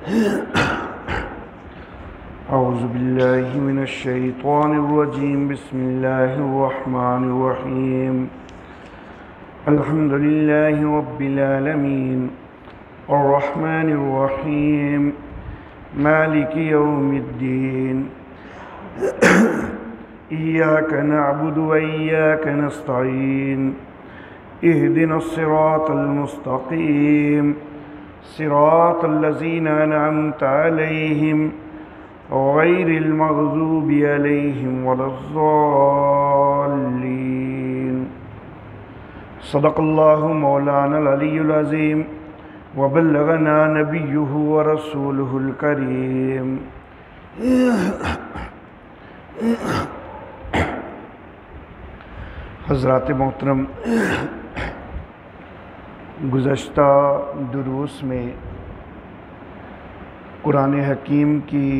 أعوذ بالله من الشيطان الرجيم بسم الله الرحمن الرحيم الحمد لله رب العالمين الرحمن الرحيم مالك يوم الدين إياك نعبد وإياك نستعين اهدنا الصراط المستقيم صراط الذين أنعمت عليهم غير المغضوب عليهم ولا الضالين صدق الله مولانا العلي العظيم وبلغنا نبيه ورسوله الكريم حضرات محترم، گزشتہ دروس میں قرآن حکیم کی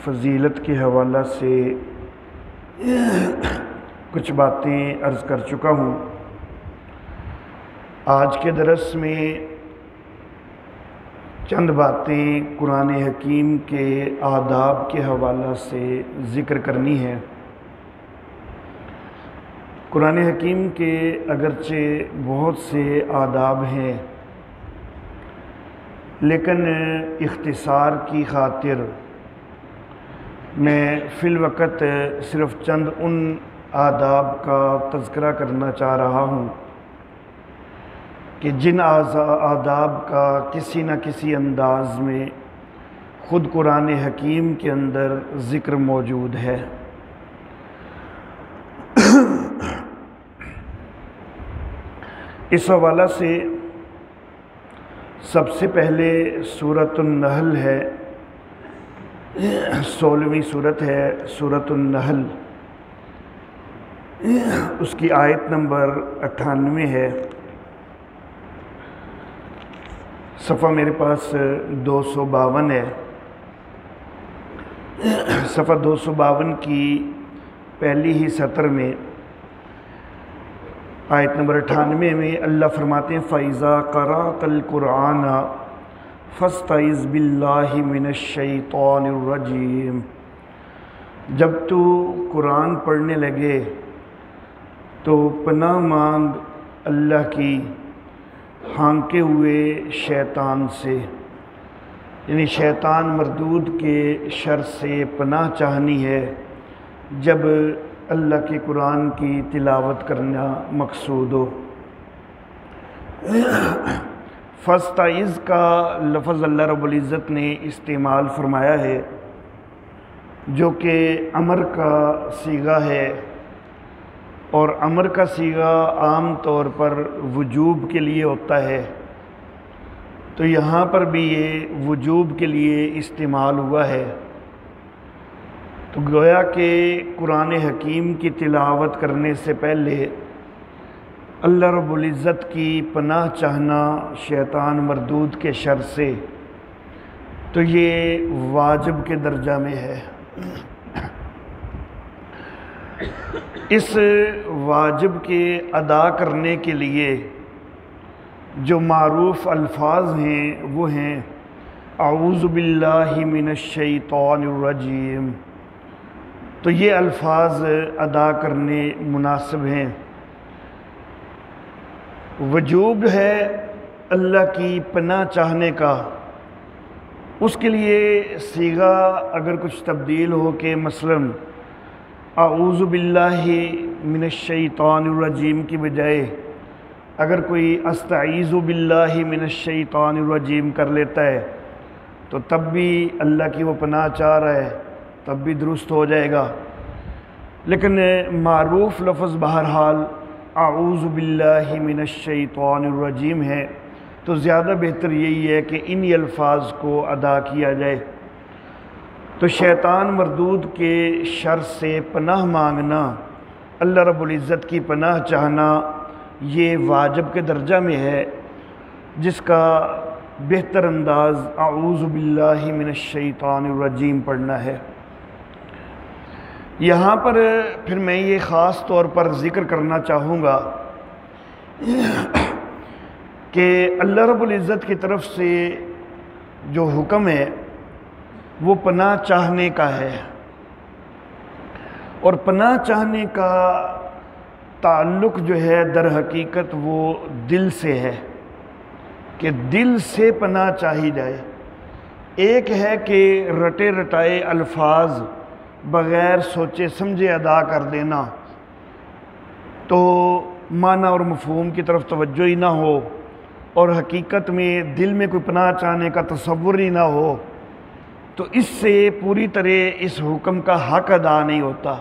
فضیلت کے حوالہ سے کچھ باتیں عرض کر چکا ہوں۔ آج کے درس میں چند باتیں قرآن حکیم کے آداب کے حوالہ سے ذکر کرنی ہے۔ قرآن حکیم کے اگرچہ بہت سے آداب ہیں، لیکن اختصار کی خاطر میں فی الوقت صرف چند ان آداب کا تذکرہ کرنا چاہ رہا ہوں کہ جن آداب کا کسی نہ کسی انداز میں خود قرآن حکیم کے اندر ذکر موجود ہے۔ اس حوالہ سے سب سے پہلے سورۃ النحل ہے، 16ویں سورت ہے سورۃ النحل، اس کی آیت نمبر 98 ہے۔ صفحہ میرے پاس 252 ہے۔ صفحہ 252 کی پہلی ہی سطر میں آیت نمبر 98 میں اللہ فرماتے ہیں فَإِذَا قَرَأْتَ الْقُرْآنَ فَاسْتَعِذْ بِاللَّهِ مِنَ الشَّيْطَانِ الرَّجِيمِ، جب تو قرآن پڑھنے لگے تو پناہ مانگ اللہ کی ہانکے ہوئے شیطان سے، یعنی شیطان مردود کے شر سے پناہ چاہنی ہے جب اللہ کے قرآن کی تلاوت کرنا مقصود ہو۔ فاستعذ کا لفظ اللہ رب العزت نے استعمال فرمایا ہے، جو کہ امر کا صیغہ ہے، اور امر کا صیغہ عام طور پر وجوب کے لیے ہوتا ہے، تو یہاں پر بھی یہ وجوب کے لیے استعمال ہوا ہے۔ تو گویا کہ قرآن حکیم کی تلاوت کرنے سے پہلے اللہ رب العزت کی پناہ چاہنا شیطان مردود کے شر سے، تو یہ واجب کے درجہ میں ہے۔ اس واجب کے ادا کرنے کے لیے جو معروف الفاظ ہیں وہ ہیں اعوذ باللہ من الشیطان الرجیم، تو یہ الفاظ ادا کرنے مناسب ہیں۔ وجوب ہے اللہ کی پناہ چاہنے کا، اس کے لیے صیغہ اگر کچھ تبدیل ہو کہ مثلاً اعوذ باللہ من الشیطان الرجیم کی بجائے اگر کوئی استعیذ باللہ من الشیطان الرجیم کر لیتا ہے تو تب بھی اللہ کی وہ پناہ چاہ رہا ہے، تب بھی درست ہو جائے گا۔ لیکن معروف لفظ بہرحال اعوذ باللہ من الشیطان الرجیم ہے، تو زیادہ بہتر یہی ہے کہ انہی الفاظ کو ادا کیا جائے۔ تو شیطان مردود کے شر سے پناہ مانگنا، اللہ رب العزت کی پناہ چاہنا، یہ واجب کے درجہ میں ہے، جس کا بہتر انداز اعوذ باللہ من الشیطان الرجیم پڑھنا ہے۔ یہاں پر پھر میں یہ خاص طور پر ذکر کرنا چاہوں گا کہ اللہ رب العزت کی طرف سے جو حکم ہے وہ پناہ چاہنے کا ہے، اور پناہ چاہنے کا تعلق جو ہے در حقیقت وہ دل سے ہے، کہ دل سے پناہ چاہی جائے۔ ایک ہے کہ رٹے رٹائے الفاظ بغیر سوچے سمجھے ادا کر دینا، تو معنی اور مفہوم کی طرف توجہ ہی نہ ہو، اور حقیقت میں دل میں کوئی پناہ چاہنے کا تصور ہی نہ ہو، تو اس سے پوری طرح اس حکم کا حق ادا نہیں ہوتا۔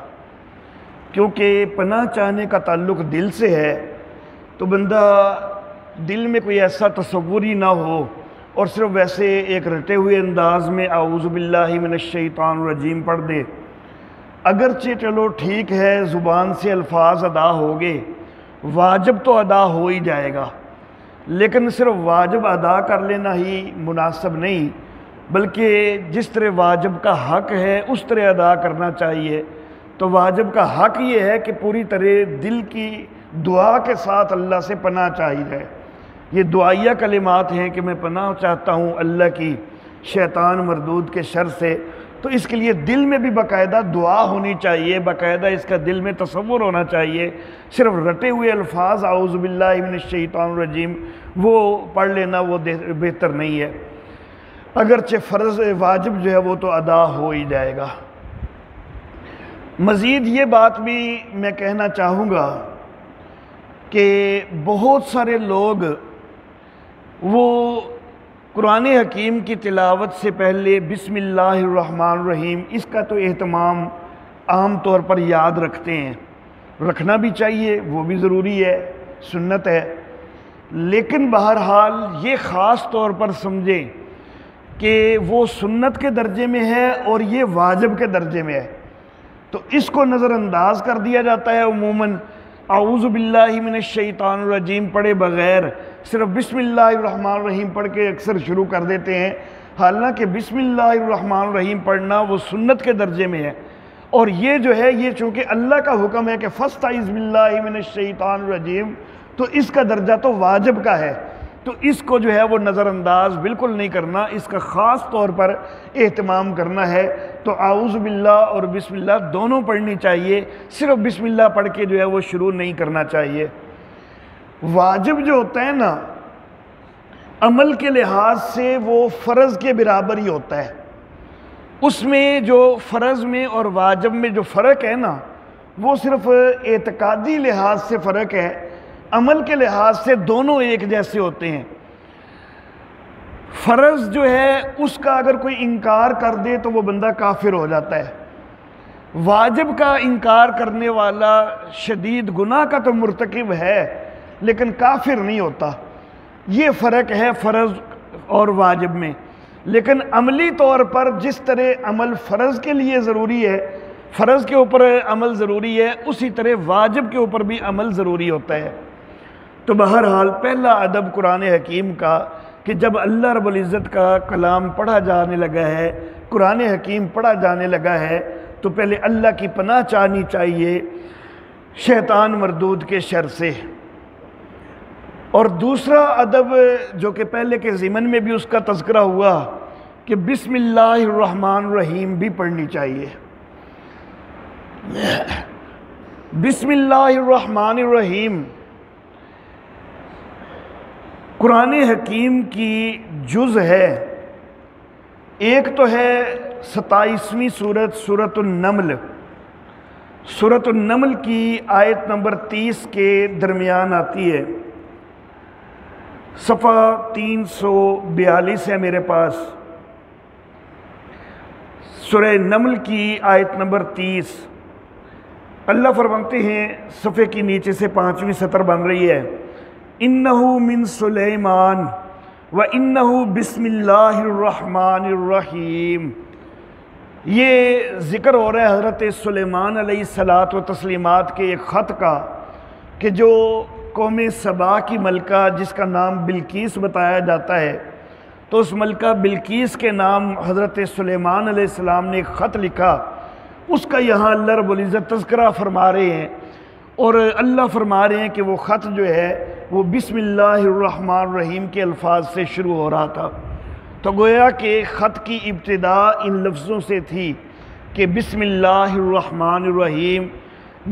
کیونکہ پناہ چاہنے کا تعلق دل سے ہے، تو بندہ دل میں کوئی ایسا تصور ہی نہ ہو اور صرف ویسے ایک رٹے ہوئے انداز میں اعوذ باللہ من الشیطان الرجیم پڑھ دے۔ اگرچہ چلو ٹھیک ہے، زبان سے الفاظ ادا ہوگے، واجب تو ادا ہو ہی جائے گا، لیکن صرف واجب ادا کر لینا ہی مناسب نہیں، بلکہ جس طرح واجب کا حق ہے اس طرح ادا کرنا چاہیے۔ تو واجب کا حق یہ ہے کہ پوری طرح دل کی دعا کے ساتھ اللہ سے پناہ چاہی جائے۔ یہ دعائیہ کلمات ہیں کہ میں پناہ چاہتا ہوں اللہ کی شیطان مردود کے شر سے، تو اس کے لیے دل میں بھی باقاعدہ دعا ہونی چاہیے، باقاعدہ اس کا دل میں تصور ہونا چاہیے۔ صرف رٹے ہوئے الفاظ اعوذ باللہ من الشیطان الرجیم وہ پڑھ لینا وہ بہتر نہیں ہے، اگرچہ فرض واجب جو ہے وہ تو ادا ہو ہی جائے گا۔ مزید یہ بات بھی میں کہنا چاہوں گا کہ بہت سارے لوگ وہ قرآن حکیم کی تلاوت سے پہلے بسم اللہ الرحمن الرحیم اس کا تو اہتمام عام طور پر یاد رکھتے ہیں، رکھنا بھی چاہیے، وہ بھی ضروری ہے، سنت ہے، لیکن بہرحال یہ خاص طور پر سمجھیں کہ وہ سنت کے درجے میں ہے اور یہ واجب کے درجے میں ہے، تو اس کو نظر انداز کر دیا جاتا ہے۔ عموماً اعوذ باللہ من الشیطان الرجیم پڑھے بغیر صرف بسم اللہ الرحمن الرحیم پڑھ کے اکثر شروع کر دیتے ہیں، حالانکہ بسم اللہ الرحمن الرحیم پڑھنا وہ سنت کے درجے میں ہے، اور یہ جو ہے یہ چونکہ اللہ کا حکم ہے کہ فاستعذ باللہ من الشیطان الرجیم، تو اس کا درجہ تو واجب کا ہے، تو اس کو جو ہے وہ نظر انداز بالکل نہیں کرنا، اس کا خاص طور پر اہتمام کرنا ہے۔ تو اعوذ باللہ اور بسم اللہ دونوں پڑھنی چاہیے، صرف بسم اللہ پڑھ کے جو ہے وہ شروع نہیں کرنا چاہیے۔ واجب جو ہوتا ہے نا، عمل کے لحاظ سے وہ فرض کے برابر ہی ہوتا ہے، اس میں جو فرض میں اور واجب میں جو فرق ہے نا وہ صرف اعتقادی لحاظ سے فرق ہے، عمل کے لحاظ سے دونوں ایک جیسے ہوتے ہیں۔ فرض جو ہے اس کا اگر کوئی انکار کر دے تو وہ بندہ کافر ہو جاتا ہے، واجب کا انکار کرنے والا شدید گناہ کا تو مرتکب ہے لیکن کافر نہیں ہوتا۔ یہ فرق ہے فرض اور واجب میں، لیکن عملی طور پر جس طرح عمل فرض کے لیے ضروری ہے، فرض کے اوپر عمل ضروری ہے، اسی طرح واجب کے اوپر بھی عمل ضروری ہوتا ہے۔ تو بہرحال پہلا ادب قرآن حکیم کا کہ جب اللہ رب العزت کا کلام پڑھا جانے لگا ہے، قرآن حکیم پڑھا جانے لگا ہے، تو پہلے اللہ کی پناہ چاہنی چاہیے شیطان مردود کے شر سے۔ اور دوسرا ادب جو کہ پہلے کے ضمن میں بھی اس کا تذکرہ ہوا کہ بسم اللہ الرحمن الرحیم بھی پڑھنی چاہیے۔ بسم اللہ الرحمن الرحیم قرآن حکیم کی جز ہے، ایک تو ہے 27ویں سورت سورۃ النمل، سورۃ النمل کی آیت نمبر 30 کے درمیان آتی ہے، صفحہ 342 ہے میرے پاس، سورہ نمل کی آیت نمبر 30۔ اللہ فرماتے ہیں، صفحے کی نیچے سے 5ویں سطر بن رہی ہے، اِنَّهُ مِن سُلَيْمَانَ وَإِنَّهُ بِسْمِ اللَّهِ الرَّحْمَنِ الرَّحِيمِ۔ یہ ذکر ہو رہا ہے حضرت سلیمان علیہ الصلاۃ والتسلیمات کے ایک خط کا، کہ جو قوم سبا کی ملکہ جس کا نام بلقیس بتایا جاتا ہے، تو اس ملکہ بلقیس کے نام حضرت سلیمان علیہ السلام نے ایک خط لکھا، اس کا یہاں اللہ رب العزت تذکرہ فرما رہے ہیں، اور اللہ فرما رہے ہیں کہ وہ خط جو ہے وہ بسم اللہ الرحمن الرحیم کے الفاظ سے شروع ہو رہا تھا۔ تو گویا کہ خط کی ابتدا ان لفظوں سے تھی کہ بسم اللہ الرحمن الرحیم۔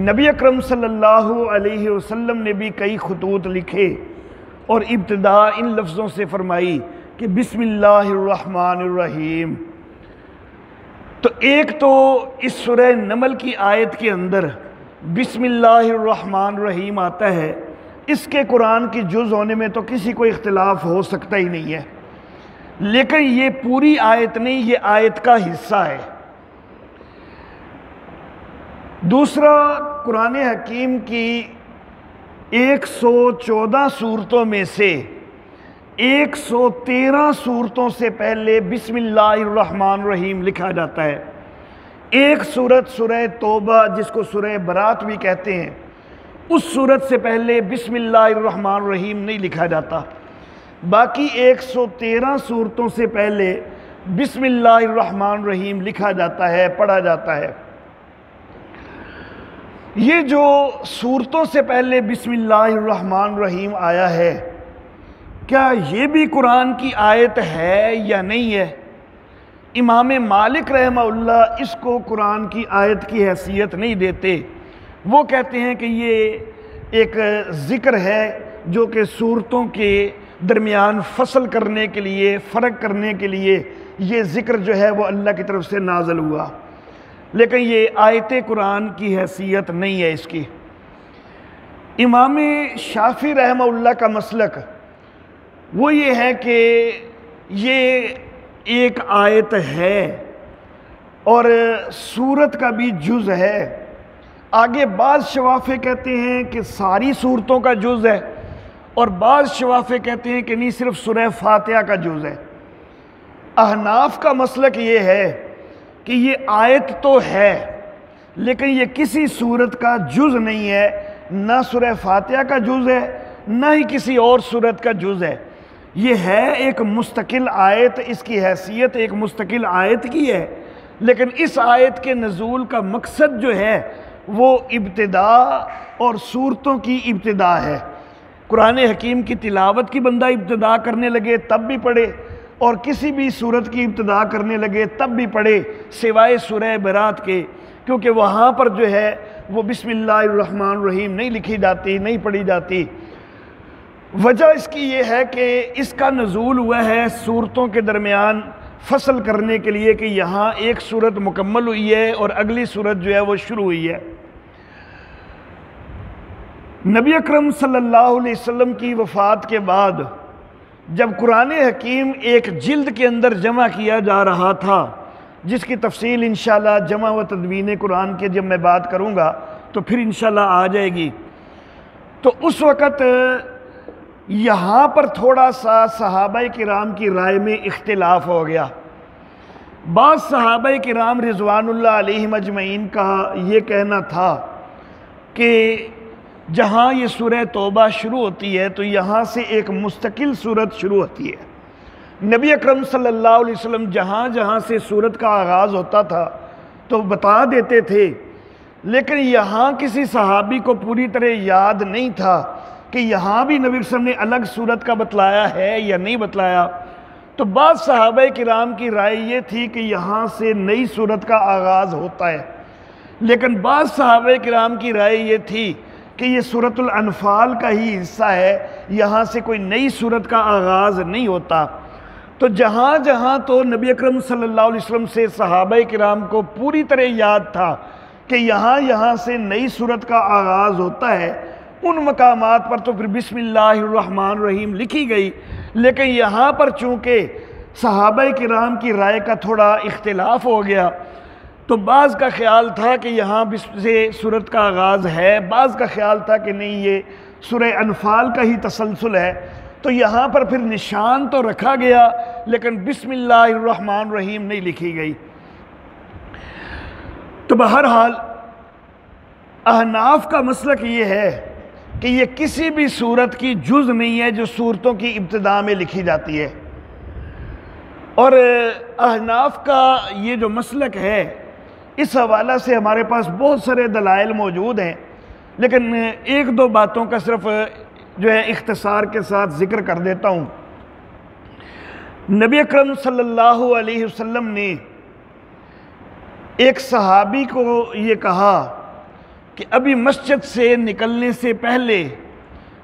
نبی اکرم صلی اللہ علیہ وسلم نے بھی کئی خطوط لکھے اور ابتدا ان لفظوں سے فرمائی کہ بسم اللہ الرحمن الرحیم۔ تو ایک تو اس سورہ نمل کی آیت کے اندر بسم اللہ الرحمن الرحیم آتا ہے، اس کے قرآن کی جز ہونے میں تو کسی کو اختلاف ہو سکتا ہی نہیں ہے، لیکن یہ پوری آیت نہیں، یہ آیت کا حصہ ہے۔ دوسرا، قرآن حکیم کی 114 صورتوں میں سے 113 صورتوں سے پہلے بسم اللہ الرحمن الرحیم لکھا جاتا ہے۔ ایک صورت سورہ توبہ جس کو سورہ برات بھی کہتے ہیں، اس صورت سے پہلے بسم اللہ الرحمن الرحیم نہیں لکھا جاتا۔ باقی 113 صورتوں سے پہلے بسم اللہ الرحمن الرحیم لکھا جاتا ہے، پڑھا جاتا ہے۔ یہ جو صورتوں سے پہلے بسم اللہ الرحمن الرحیم آیا ہے، کیا یہ بھی قرآن کی آیت ہے یا نہیں ہے؟ امام مالک رحمہ اللہ اس کو قرآن کی آیت کی حیثیت نہیں دیتے، وہ کہتے ہیں کہ یہ ایک ذکر ہے جو کہ صورتوں کے درمیان فصل کرنے کے لیے، فرق کرنے کے لیے یہ ذکر جو ہے وہ اللہ کی طرف سے نازل ہوا، لیکن یہ آیت قرآن کی حیثیت نہیں ہے اس کی۔ امام شافعی رحمہ اللہ کا مسلک وہ یہ ہے کہ یہ ایک آیت ہے اور سورت کا بھی جز ہے۔ آگے بعض شوافع کہتے ہیں کہ ساری صورتوں کا جز ہے، اور بعض شوافع کہتے ہیں کہ نہیں، صرف سورہ فاتحہ کا جز ہے۔ احناف کا مسلک یہ ہے کہ یہ آیت تو ہے لیکن یہ کسی صورت کا جز نہیں ہے، نہ سورہ فاتحہ کا جز ہے نہ ہی کسی اور صورت کا جز ہے، یہ ہے ایک مستقل آیت، اس کی حیثیت ایک مستقل آیت کی ہے، لیکن اس آیت کے نزول کا مقصد جو ہے وہ ابتدا اور صورتوں کی ابتدا ہے۔ قرآن حکیم کی تلاوت کی بندہ ابتدا کرنے لگے تب بھی پڑھے، اور کسی بھی صورت کی ابتدا کرنے لگے تب بھی پڑھے، سوائے سورہ برات کے، کیونکہ وہاں پر جو ہے وہ بسم اللہ الرحمن الرحیم نہیں لکھی جاتی، نہیں پڑھی جاتی۔ وجہ اس کی یہ ہے کہ اس کا نزول ہوا ہے صورتوں کے درمیان فصل کرنے کے لیے، کہ یہاں ایک صورت مکمل ہوئی ہے اور اگلی صورت جو ہے وہ شروع ہوئی ہے۔ نبی اکرم صلی اللہ علیہ وسلم کی وفات کے بعد جب قرآن حکیم ایک جلد کے اندر جمع کیا جا رہا تھا، جس کی تفصیل انشاءاللہ جمع و تدوین قرآن کے جب میں بات کروں گا تو پھر انشاءاللہ آ جائے گی، تو اس وقت یہاں پر تھوڑا سا صحابہ کرام کی رائے میں اختلاف ہو گیا۔ بعض صحابہ کرام رضوان اللہ علیہم اجمعین کا یہ کہنا تھا کہ جہاں یہ سورہ توبہ شروع ہوتی ہے تو یہاں سے ایک مستقل سورت شروع ہوتی ہے۔ نبی اکرم صلی اللہ علیہ وسلم جہاں جہاں سے سورت کا آغاز ہوتا تھا تو بتا دیتے تھے، لیکن یہاں کسی صحابی کو پوری طرح یاد نہیں تھا کہ یہاں بھی نبی صلی اللہ علیہ وسلم نے الگ سورت کا بتلایا ہے یا نہیں بتلایا۔ تو بعض صحابہ کرام کی رائے یہ تھی کہ یہاں سے نئی سورت کا آغاز ہوتا ہے، لیکن بعض صحابہ کرام کی رائے یہ تھی کہ یہ سورۃ الانفال کا ہی حصہ ہے، یہاں سے کوئی نئی سورت کا آغاز نہیں ہوتا۔ تو جہاں جہاں تو نبی اکرم صلی اللہ علیہ وسلم سے صحابہ کرام کو پوری طرح یاد تھا کہ یہاں سے نئی سورت کا آغاز ہوتا ہے، ان مقامات پر تو پھر بسم اللہ الرحمن الرحیم لکھی گئی، لیکن یہاں پر چونکہ صحابہ کرام کی رائے کا تھوڑا اختلاف ہو گیا تو بعض کا خیال تھا کہ یہاں سے سورت کا آغاز ہے، بعض کا خیال تھا کہ نہیں یہ سورہ انفال کا ہی تسلسل ہے، تو یہاں پر پھر نشان تو رکھا گیا لیکن بسم اللہ الرحمن الرحیم نہیں لکھی گئی۔ تو بہرحال احناف کا مسلک یہ ہے کہ یہ کسی بھی صورت کی جز نہیں ہے جو صورتوں کی ابتدا میں لکھی جاتی ہے، اور احناف کا یہ جو مسلک ہے اس حوالہ سے ہمارے پاس بہت سارے دلائل موجود ہیں، لیکن ایک دو باتوں کا صرف جو ہے اختصار کے ساتھ ذکر کر دیتا ہوں۔ نبی اکرم صلی اللہ علیہ وسلم نے ایک صحابی کو یہ کہا کہ ابھی مسجد سے نکلنے سے پہلے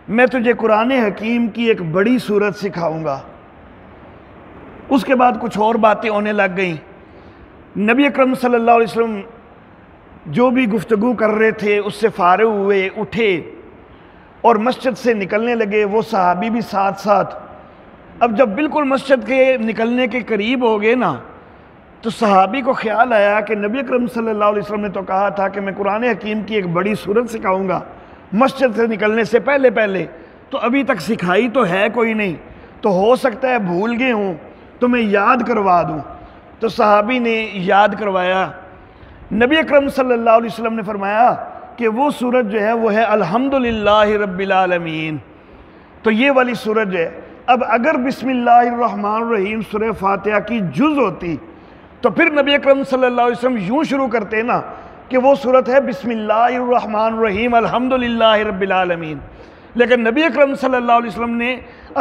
میں تجھے قرآن حکیم کی ایک بڑی سورت سکھاؤں گا۔ اس کے بعد کچھ اور باتیں ہونے لگ گئیں۔ نبی اکرم صلی اللہ علیہ وسلم جو بھی گفتگو کر رہے تھے اس سے فارغ ہوئے، اٹھے اور مسجد سے نکلنے لگے، وہ صحابی بھی ساتھ ساتھ۔ اب جب بالکل مسجد کے نکلنے کے قریب ہو گئے نا، تو صحابی کو خیال آیا کہ نبی اکرم صلی اللہ علیہ وسلم نے تو کہا تھا کہ میں قرآن حکیم کی ایک بڑی سورت سکھاؤں گا مسجد سے نکلنے سے پہلے، تو ابھی تک سکھائی تو ہے کوئی نہیں، تو ہو سکتا ہے بھول گئے ہوں تو میں یاد کروا دوں۔ تو صحابی نے یاد کروایا۔ نبی اکرم صلی اللہ علیہ وسلم نے فرمایا کہ وہ سورت جو ہے وہ ہے الحمدللہ رب العالمین۔ تو یہ والی سورت جو ہے، اب اگر بسم اللہ الرحمن الرحیم سورہ فاتحہ کی جز ہوتی تو پھر نبی اکرم صلی اللہ علیہ وسلم یوں شروع کرتے نا کہ وہ سورت ہے بسم اللہ الرحمن الرحیم الحمدللہ رب العالمین، لیکن نبی اکرم صلی اللہ علیہ وسلم نے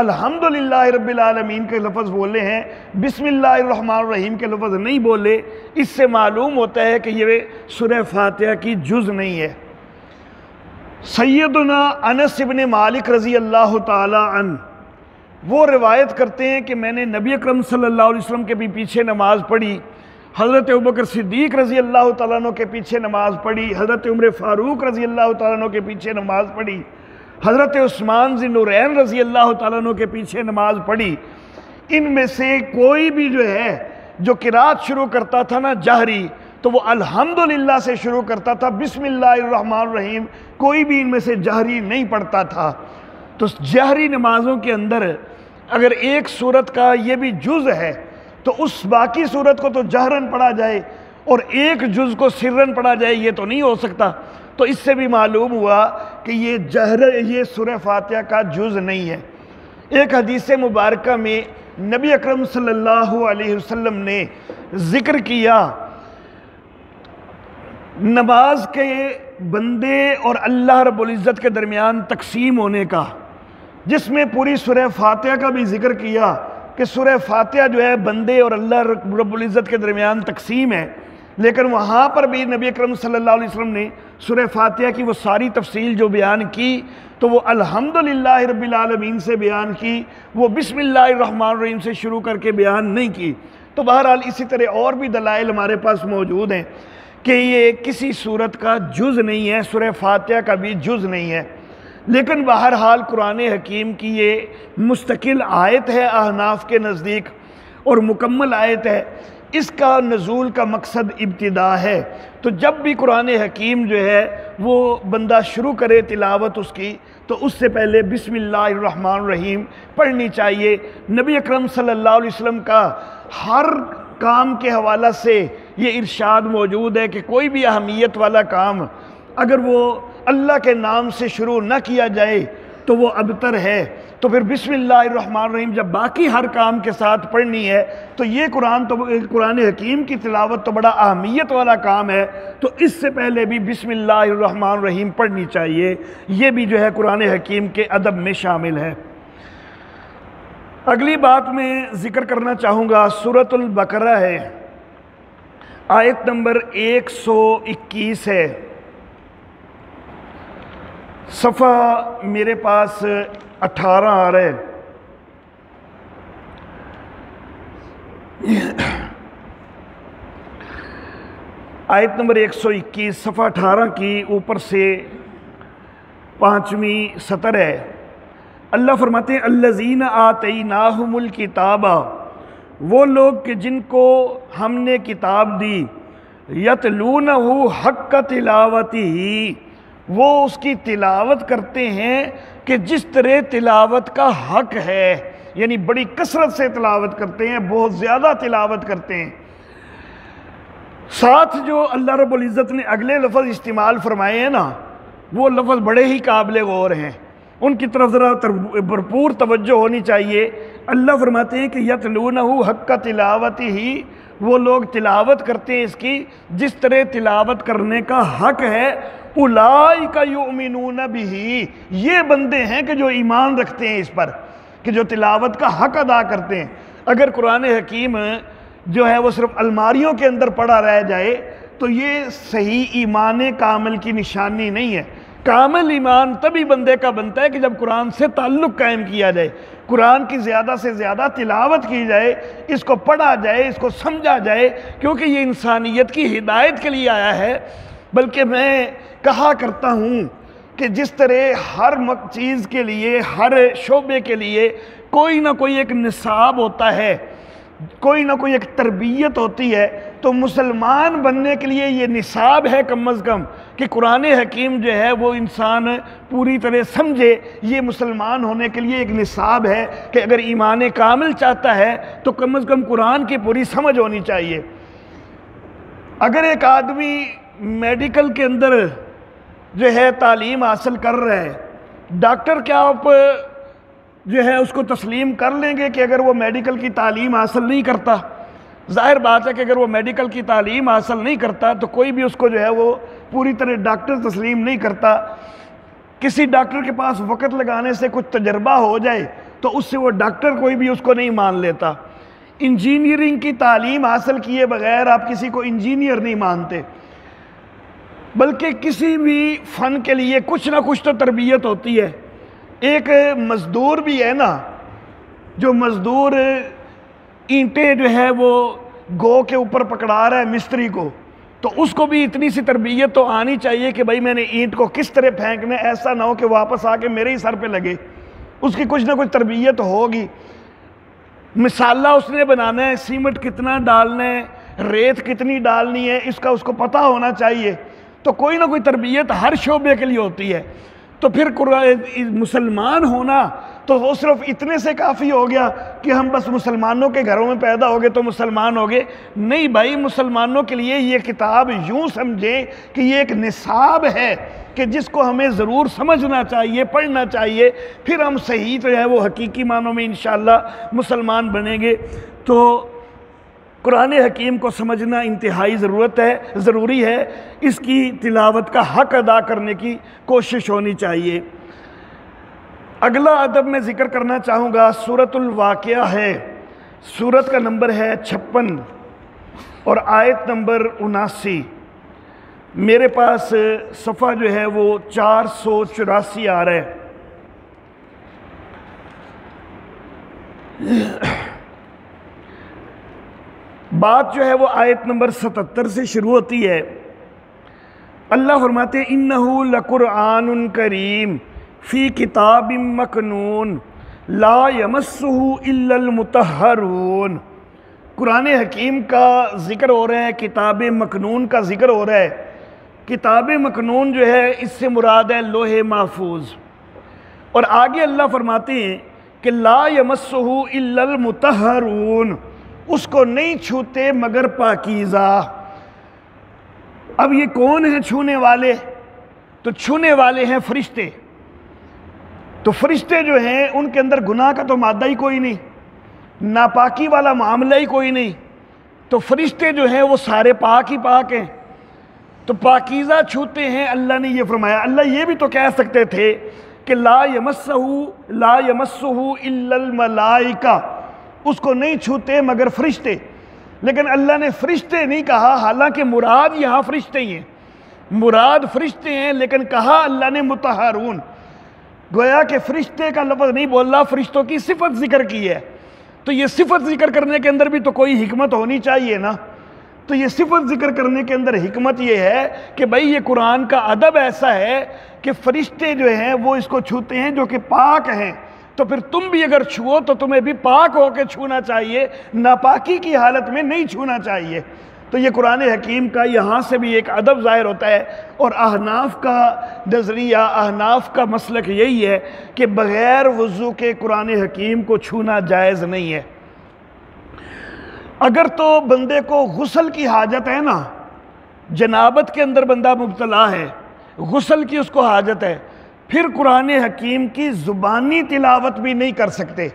الحمدللہ رب العالمین کے لفظ بولے ہیں، بسم اللہ الرحمن الرحیم کے لفظ نہیں بولے۔ اس سے معلوم ہوتا ہے کہ یہ سورہ فاتحہ کی جز نہیں ہے۔ سیدنا انس بن مالک رضی اللہ تعالی عنہ وہ روایت کرتے ہیں کہ میں نے نبی اکرم صلی اللہ علیہ وسلم کے بھی پیچھے نماز پڑھی، حضرت ابوبکر صدیق رضی اللہ تعالیٰ عنہ کے پیچھے نماز پڑھی، حضرت عمر فاروق رضی اللہ تعالیٰ عنہ کے پیچھے نماز پڑھی، حضرت عثمان ذی النورین رضی اللہ تعالیٰ عنہ کے پیچھے نماز پڑھی۔ ان میں سے کوئی بھی جو ہے جو قرات شروع کرتا تھا نا جہری، تو وہ الحمدللہ سے شروع کرتا تھا، بسم اللہ الرحمن الرحیم کوئی بھی ان میں سے جہری نہیں پڑھتا تھا۔ تو جہری نمازوں کے اندر اگر ایک سورت کا یہ بھی جز ہے تو اس باقی سورت کو تو جہرن پڑھا جائے اور ایک جز کو سرن پڑھا جائے، یہ تو نہیں ہو سکتا۔ تو اس سے بھی معلوم ہوا کہ یہ سورہ فاتحہ کا جز نہیں ہے۔ ایک حدیث مبارکہ میں نبی اکرم صلی اللہ علیہ وسلم نے ذکر کیا نماز کے بندے اور اللہ رب العزت کے درمیان تقسیم ہونے کا، جس میں پوری سورہ فاتحہ کا بھی ذکر کیا کہ سورہ فاتحہ جو ہے بندے اور اللہ رب العزت کے درمیان تقسیم ہے، لیکن وہاں پر بھی نبی اکرم صلی اللہ علیہ وسلم نے سورہ فاتحہ کی وہ ساری تفصیل جو بیان کی تو وہ الحمدللہ رب العالمین سے بیان کی، وہ بسم اللہ الرحمن الرحیم سے شروع کر کے بیان نہیں کی۔ تو بہرحال اسی طرح اور بھی دلائل ہمارے پاس موجود ہیں کہ یہ کسی صورت کا جز نہیں ہے، سورہ فاتحہ کا بھی جز نہیں ہے، لیکن بہرحال قرآن حکیم کی یہ مستقل آیت ہے احناف کے نزدیک اور مکمل آیت ہے۔ اس کا نزول کا مقصد ابتدا ہے، تو جب بھی قرآن حکیم جو ہے وہ بندہ شروع کرے تلاوت اس کی تو اس سے پہلے بسم اللہ الرحمن الرحیم پڑھنی چاہیے۔ نبی اکرم صلی اللہ علیہ وسلم کا ہر کام کے حوالہ سے یہ ارشاد موجود ہے کہ کوئی بھی اہمیت والا کام اگر وہ اللہ کے نام سے شروع نہ کیا جائے تو وہ ابتر ہے۔ تو پھر بسم اللہ الرحمن الرحیم جب باقی ہر کام کے ساتھ پڑھنی ہے تو یہ قرآن حکیم کی تلاوت تو بڑا اہمیت والا کام ہے، تو اس سے پہلے بھی بسم اللہ الرحمن الرحیم پڑھنی چاہیے۔ یہ بھی جو ہے قرآن حکیم کے ادب میں شامل ہے۔ اگلی بات میں ذکر کرنا چاہوں گا سورۃ البقرہ ہے، آیت نمبر 121 ہے۔ صفحہ میرے پاس 18 آ رہا ہے۔ آیت نمبر 121 صفحہ 18 کی اوپر سے 5ویں سطر ہے۔ اللہ فرماتے ہیں الذین آتیناہم الکتاب، وہ لوگ کہ جن کو ہم نے کتاب دی، یتلونہ حق تلاوتہ، وہ اس کی تلاوت کرتے ہیں کہ جس طرح تلاوت کا حق ہے، یعنی بڑی کثرت سے تلاوت کرتے ہیں، بہت زیادہ تلاوت کرتے ہیں۔ ساتھ جو اللہ رب العزت نے اگلے لفظ استعمال فرمائے ہیں نا، وہ لفظ بڑے ہی قابل غور ہیں، ان کی طرف ذرا بھرپور توجہ ہونی چاہیے۔ اللہ فرماتے ہیں کہ یتلونہ حق تلاوتہ، وہ لوگ تلاوت کرتے ہیں اس کی جس طرح تلاوت کرنے کا حق ہے۔ اولئک یؤمنون بہ، یہ بندے ہیں کہ جو ایمان رکھتے ہیں اس پر، کہ جو تلاوت کا حق ادا کرتے ہیں۔ اگر قرآن حکیم جو ہے وہ صرف الماریوں کے اندر پڑا رہ جائے تو یہ صحیح ایمان کامل کی نشانی نہیں ہے۔ کامل ایمان تبھی بندے کا بنتا ہے کہ جب قرآن سے تعلق قائم کیا جائے، قرآن کی زیادہ سے زیادہ تلاوت کی جائے، اس کو پڑھا جائے، اس کو سمجھا جائے، کیونکہ یہ انسانیت کی ہدایت کے لیے آیا ہے۔ بلکہ میں کہا کرتا ہوں کہ جس طرح ہر چیز کے لیے، ہر شعبے کے لیے کوئی نہ کوئی ایک نصاب ہوتا ہے، کوئی نہ کوئی ایک تربیت ہوتی ہے، تو مسلمان بننے کے لیے یہ نصاب ہے کم از کم کہ قرآن حکیم جو ہے وہ انسان پوری طرح سمجھے۔ یہ مسلمان ہونے کے لیے ایک نصاب ہے کہ اگر ایمان کامل چاہتا ہے تو کم از کم قرآن کی پوری سمجھ ہونی چاہیے۔ اگر ایک آدمی میڈیکل کے اندر جو ہے تعلیم حاصل کر رہا ہے، ڈاکٹر کیا آپ جو ہے اس کو تسلیم کر لیں گے کہ اگر وہ میڈیکل کی تعلیم حاصل نہیں کرتا؟ ظاہر بات ہے کہ اگر وہ میڈیکل کی تعلیم حاصل نہیں کرتا تو کوئی بھی اس کو جو ہے وہ پوری طرح ڈاکٹر تسلیم نہیں کرتا۔ کسی ڈاکٹر کے پاس وقت لگانے سے کچھ تجربہ ہو جائے تو اس سے وہ ڈاکٹر کوئی بھی اس کو نہیں مان لیتا۔ انجینئرنگ کی تعلیم حاصل کیے بغیر آپ کسی کو انجینئر نہیں مانتے، بلکہ کسی بھی فن کے لیے کچھ نہ کچھ تو تربیت ہوتی ہے۔ ایک مزدور بھی ہے نا، جو مزدور اینٹیں جو ہے وہ گو کے اوپر پکڑا رہا ہے مستری کو، تو اس کو بھی اتنی سی تربیت تو آنی چاہیے کہ بھائی میں نے اینٹ کو کس طرح پھینکنا ہے، ایسا نہ ہو کہ واپس آ کے میرے ہی سر پہ لگے۔ اس کی کچھ نہ کچھ تربیت ہوگی۔ مسالہ اس نے بنانا ہے، سیمنٹ کتنا ڈالنا ہے، ریت کتنی ڈالنی ہے، اس کا اس کو پتہ ہونا چاہیے۔ تو کوئی نہ کوئی تربیت ہر شعبے کے لیے ہوتی ہے۔ تو پھر مسلمان ہونا تو وہ صرف اتنے سے کافی ہو گیا کہ ہم بس مسلمانوں کے گھروں میں پیدا ہو گئے تو مسلمان ہو گئے؟ نہیں بھائی، مسلمانوں کے لیے یہ کتاب یوں سمجھیں کہ یہ ایک نصاب ہے کہ جس کو ہمیں ضرور سمجھنا چاہیے، پڑھنا چاہیے، پھر ہم صحیح تو ہے وہ حقیقی معنوں میں انشاءاللہ مسلمان بنیں گے۔ تو قرآن حکیم کو سمجھنا انتہائی ضروری ہے، اس کی تلاوت کا حق ادا کرنے کی کوشش ہونی چاہیے۔ اگلا ادب میں ذکر کرنا چاہوں گا سورۃ الواقعہ ہے۔ سورت کا نمبر ہے 56 اور آیت نمبر 79۔ میرے پاس صفحہ جو ہے وہ 484 آ رہا ہے۔ بات جو ہے وہ آیت نمبر 77 سے شروع ہوتی ہے۔ اللہ فرماتے ہیں انہو لقرآن کریم فی کتاب مکنون لا یمسہ الا المطہرون۔ قرآن حکیم کا ذکر ہو رہا ہے، کتاب مکنون کا ذکر ہو رہا ہے۔ کتاب مکنون جو ہے اس سے مراد ہے لوح محفوظ، اور آگے اللہ فرماتے ہیں کہ لا یمسہ الا المطہرون، اس کو نہیں چھوتے مگر پاکیزہ۔ اب یہ کون ہیں چھونے والے؟ تو چھونے والے ہیں فرشتے۔ تو فرشتے جو ہیں ان کے اندر گناہ کا تو مادہ ہی کوئی نہیں، ناپاکی والا معاملہ ہی کوئی نہیں، تو فرشتے جو ہیں وہ سارے پاک ہی پاک ہیں۔ تو پاکیزہ چھوتے ہیں، اللہ نے یہ فرمایا۔ اللہ یہ بھی تو کہہ سکتے تھے کہ لا یمسہ الا الملائکہ، اس کو نہیں چھوتے مگر فرشتے، لیکن اللہ نے فرشتے نہیں کہا، حالانکہ مراد یہاں فرشتے ہی ہیں، مراد فرشتے ہیں، لیکن کہا اللہ نے مطہرون۔ گویا کہ فرشتے کا لفظ نہیں بولا، فرشتوں کی صفت ذکر کی ہے۔ تو یہ صفت ذکر کرنے کے اندر بھی تو کوئی حکمت ہونی چاہیے نا۔ تو یہ صفت ذکر کرنے کے اندر حکمت یہ ہے کہ بھائی یہ قرآن کا ادب ایسا ہے کہ فرشتے جو ہیں وہ اس کو چھوتے ہیں جو کہ پاک ہیں، تو پھر تم بھی اگر چھوؤ تو تمہیں بھی پاک ہو کے چھونا چاہیے، ناپاکی کی حالت میں نہیں چھونا چاہیے۔ تو یہ قرآن حکیم کا یہاں سے بھی ایک ادب ظاہر ہوتا ہے، اور احناف کا نظریہ، احناف کا مسلک یہی ہے کہ بغیر وضو کے قرآن حکیم کو چھونا جائز نہیں ہے۔ اگر تو بندے کو غسل کی حاجت ہے نا، جنابت کے اندر بندہ مبتلا ہے، غسل کی اس کو حاجت ہے، پھر قرآن حکیم کی زبانی تلاوت بھی نہیں کر سکتے،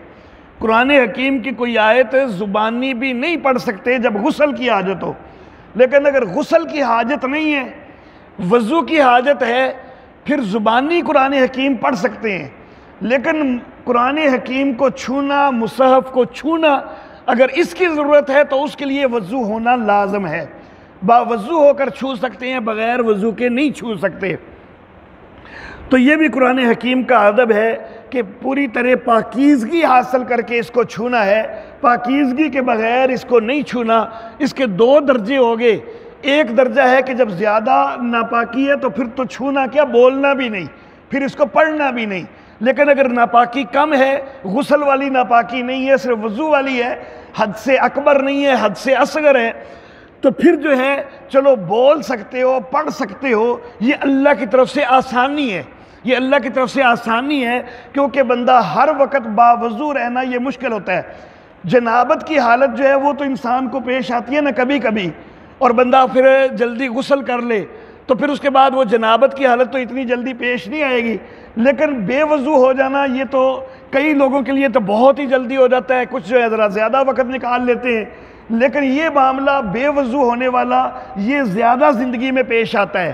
قرآن حکیم کی کوئی آیت زبانی بھی نہیں پڑھ سکتے جب غسل کی حاجت ہو۔ لیکن اگر غسل کی حاجت نہیں ہے، وضو کی حاجت ہے، پھر زبانی قرآن حکیم پڑھ سکتے ہیں۔ لیکن قرآن حکیم کو چھونا، مصحف کو چھونا اگر اس کی ضرورت ہے تو اس کے لیے وضو ہونا لازم ہے، باوضو ہو کر چھو سکتے ہیں، بغیر وضو کے نہیں چھو سکتے۔ تو یہ بھی قرآن حکیم کا ادب ہے کہ پوری طرح پاکیزگی حاصل کر کے اس کو چھونا ہے، پاکیزگی کے بغیر اس کو نہیں چھونا۔ اس کے دو درجے ہو گئے، ایک درجہ ہے کہ جب زیادہ ناپاکی ہے تو پھر تو چھونا کیا، بولنا بھی نہیں، پھر اس کو پڑھنا بھی نہیں۔ لیکن اگر ناپاکی کم ہے، غسل والی ناپاکی نہیں ہے، صرف وضو والی ہے، حد سے اکبر نہیں ہے، حد سے اصغر ہے، تو پھر جو ہے چلو بول سکتے ہو، پڑھ سکتے ہو۔ یہ اللہ کی طرف سے آسانی ہے، یہ اللہ کی طرف سے آسانی ہے، کیونکہ بندہ ہر وقت باوضو رہنا یہ مشکل ہوتا ہے۔ جنابت کی حالت جو ہے وہ تو انسان کو پیش آتی ہے نا کبھی کبھی، اور بندہ پھر جلدی غسل کر لے تو پھر اس کے بعد وہ جنابت کی حالت تو اتنی جلدی پیش نہیں آئے گی۔ لیکن بے وضو ہو جانا یہ تو کئی لوگوں کے لیے تو بہت ہی جلدی ہو جاتا ہے، کچھ جو ہے ذرا زیادہ وقت نکال لیتے ہیں، لیکن یہ معاملہ بے وضو ہونے والا یہ زیادہ زندگی میں پیش آتا ہے۔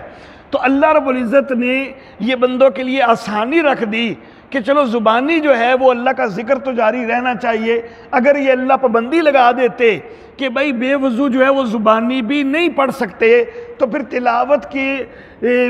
تو اللہ رب العزت نے یہ بندوں کے لیے آسانی رکھ دی کہ چلو زبانی جو ہے وہ اللہ کا ذکر تو جاری رہنا چاہیے۔ اگر یہ اللہ پابندی لگا دیتے کہ بھائی بے وضو جو ہے وہ زبانی بھی نہیں پڑھ سکتے تو پھر تلاوت کی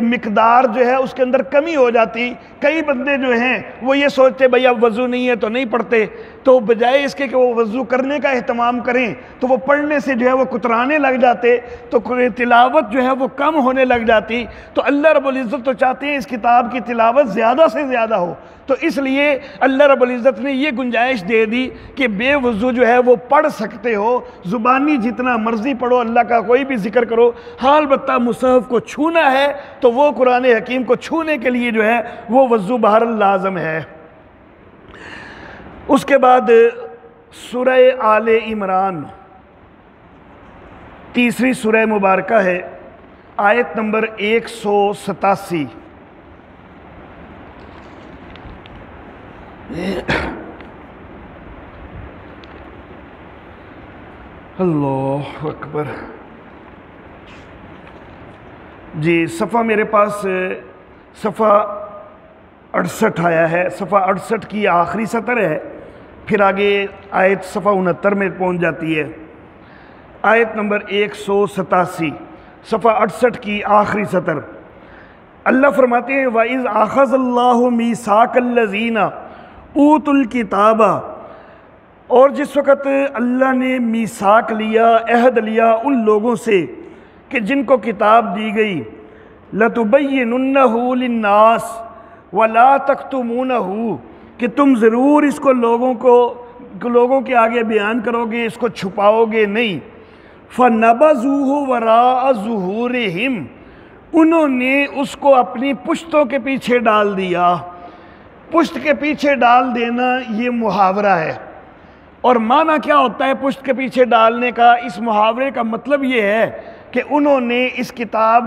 مقدار جو ہے اس کے اندر کمی ہو جاتی۔ کئی بندے جو ہیں وہ یہ سوچتے بھئی اب وضو نہیں ہے تو نہیں پڑھتے، تو بجائے اس کے کہ وہ وضو کرنے کا اہتمام کریں تو وہ پڑھنے سے جو ہے وہ کترانے لگ جاتے، تو تلاوت جو ہے وہ کم ہونے لگ جاتی۔ تو اللہ رب العزت تو چاہتے ہیں اس کتاب کی تلاوت زیادہ سے زیادہ ہو، تو اس لیے اللہ رب العزت نے یہ گنجائش دے دی کہ بے وضو جو ہے وہ پڑھ سکتے ہو، زبانی جتنا مرضی پڑھو، اللہ کا کوئی بھی ذکر کرو۔ ہاں البتہ مصحف کو چھونا ہے تو وہ قرآن حکیم کو چھونے کے لیے جو ہے وہ وضو بہرحال لازم ہے۔ اس کے بعد سورہ آل عمران، تیسری سورہ مبارکہ ہے، آیت نمبر 187۔ اللہ اکبر۔ جی صفحہ میرے پاس صفحہ 68 آیا ہے، صفحہ 68 کی آخری سطر ہے، پھر آگے آیت صفحہ 69 میں پہنچ جاتی ہے۔ آیت نمبر 187 صفحہ 68 کی آخری سطر، اللہ فرماتے ہیں وَإِذْ أَخَذَ اللَّهُ مِيثَاقَ الَّذِينَ أُوتُوا الْكِتَابَ، اور جس وقت اللہ نے میثاق لیا، عہد لیا ان لوگوں سے کہ جن کو کتاب دی گئی، لَتُبَيِّنُنَّهُ لِلنَّاسِ وَلَا تَكْتُمُونَهُ، کہ تم ضرور اس کو لوگوں کے آگے بیان کرو گے، اس کو چھپاؤ گے نہیں۔ فَنَبَذُوهُ وَرَاءَ ظُهُورِهِمْ، انہوں نے اس کو اپنی پشتوں کے پیچھے ڈال دیا۔ پشت کے پیچھے ڈال دینا یہ محاورہ ہے، اور معنی کیا ہوتا ہے پشت کے پیچھے ڈالنے کا؟ اس محاورے کا مطلب یہ ہے کہ انہوں نے اس کتاب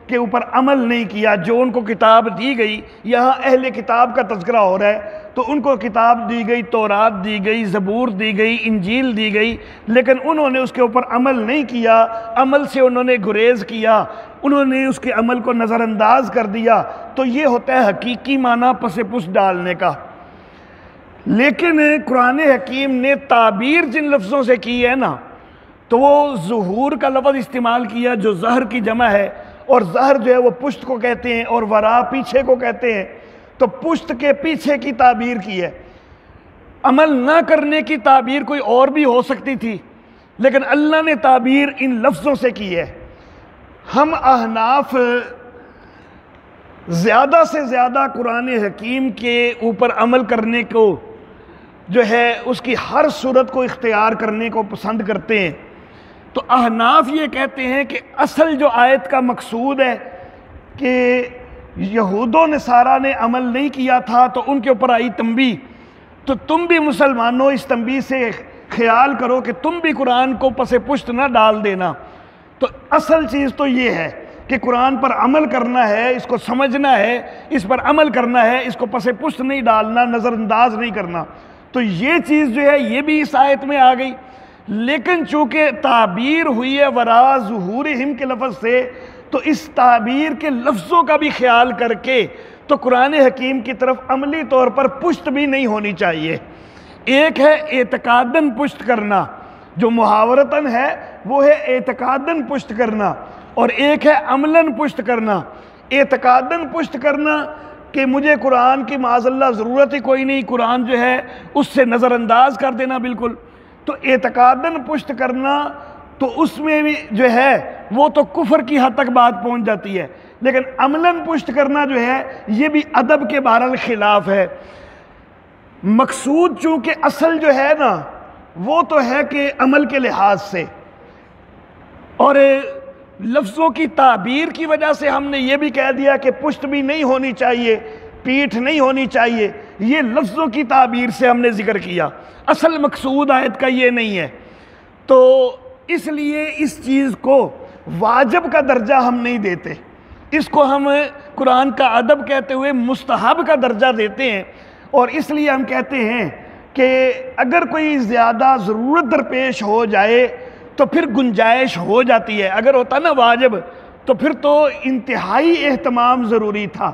کے اوپر عمل نہیں کیا جو ان کو کتاب دی گئی۔ یہاں اہل کتاب کا تذکرہ ہو رہا ہے، تو ان کو کتاب دی گئی، تورات دی گئی، زبور دی گئی، انجیل دی گئی، لیکن انہوں نے اس کے اوپر عمل نہیں کیا، عمل سے انہوں نے گریز کیا، انہوں نے اس کے عمل کو نظر انداز کر دیا۔ تو یہ ہوتا ہے حقیقی معنی پس پس ڈالنے کا۔ لیکن قرآن حکیم نے تعبیر جن لفظوں سے کی ہے نا، تو وہ ظہور کا لفظ استعمال کیا جو ظہر کی جمع ہے، اور ظہر جو ہے وہ پشت کو کہتے ہیں، اور ورا پیچھے کو کہتے ہیں۔ تو پشت کے پیچھے کی تعبیر کی ہے، عمل نہ کرنے کی تعبیر کوئی اور بھی ہو سکتی تھی، لیکن اللہ نے تعبیر ان لفظوں سے کی ہے۔ ہم احناف زیادہ سے زیادہ قرآن حکیم کے اوپر عمل کرنے کو جو ہے اس کی ہر صورت کو اختیار کرنے کو پسند کرتے ہیں۔ تو احناف یہ کہتے ہیں کہ اصل جو آیت کا مقصود ہے کہ یہود و نصارہ نے عمل نہیں کیا تھا تو ان کے اوپر آئی تنبیہ، تو تم بھی مسلمانوں اس تنبیہ سے خیال کرو کہ تم بھی قرآن کو پس پشت نہ ڈال دینا۔ تو اصل چیز تو یہ ہے کہ قرآن پر عمل کرنا ہے، اس کو سمجھنا ہے، اس پر عمل کرنا ہے، اس کو پس پشت نہیں ڈالنا، نظر انداز نہیں کرنا۔ تو یہ چیز جو ہے یہ بھی اس آیت میں آ گئی، لیکن چونکہ تعبیر ہوئی ہے وراء ظہورہم کے لفظ سے، تو اس تعبیر کے لفظوں کا بھی خیال کر کے تو قرآن حکیم کی طرف عملی طور پر پشت بھی نہیں ہونی چاہیے۔ ایک ہے اعتقاداً پشت کرنا، جو محاورتاً ہے وہ ہے اعتقاداً پشت کرنا، اور ایک ہے عملاً پشت کرنا۔ اعتقاداً پشت کرنا کہ مجھے قرآن کی معاذ اللہ ضرورت ہی کوئی نہیں، قرآن جو ہے اس سے نظر انداز کر دینا بالکل۔ تو اعتقاداً پشت کرنا تو اس میں بھی جو ہے وہ تو کفر کی حد تک بات پہنچ جاتی ہے، لیکن عملاً پشت کرنا جو ہے یہ بھی ادب کے بہرحال خلاف ہے۔ مقصود چونکہ اصل جو ہے نا وہ تو ہے کہ عمل کے لحاظ سے، اور لفظوں کی تعبیر کی وجہ سے ہم نے یہ بھی کہہ دیا کہ پشت بھی نہیں ہونی چاہیے، پیٹھ نہیں ہونی چاہیے، یہ لفظوں کی تعبیر سے ہم نے ذکر کیا، اصل مقصود آیت کا یہ نہیں ہے۔ تو اس لیے اس چیز کو واجب کا درجہ ہم نہیں دیتے، اس کو ہم قرآن کا ادب کہتے ہوئے مستحب کا درجہ دیتے ہیں، اور اس لیے ہم کہتے ہیں کہ اگر کوئی زیادہ ضرورت درپیش ہو جائے تو پھر گنجائش ہو جاتی ہے۔ اگر ہوتا نا واجب تو پھر تو انتہائی اہتمام ضروری تھا،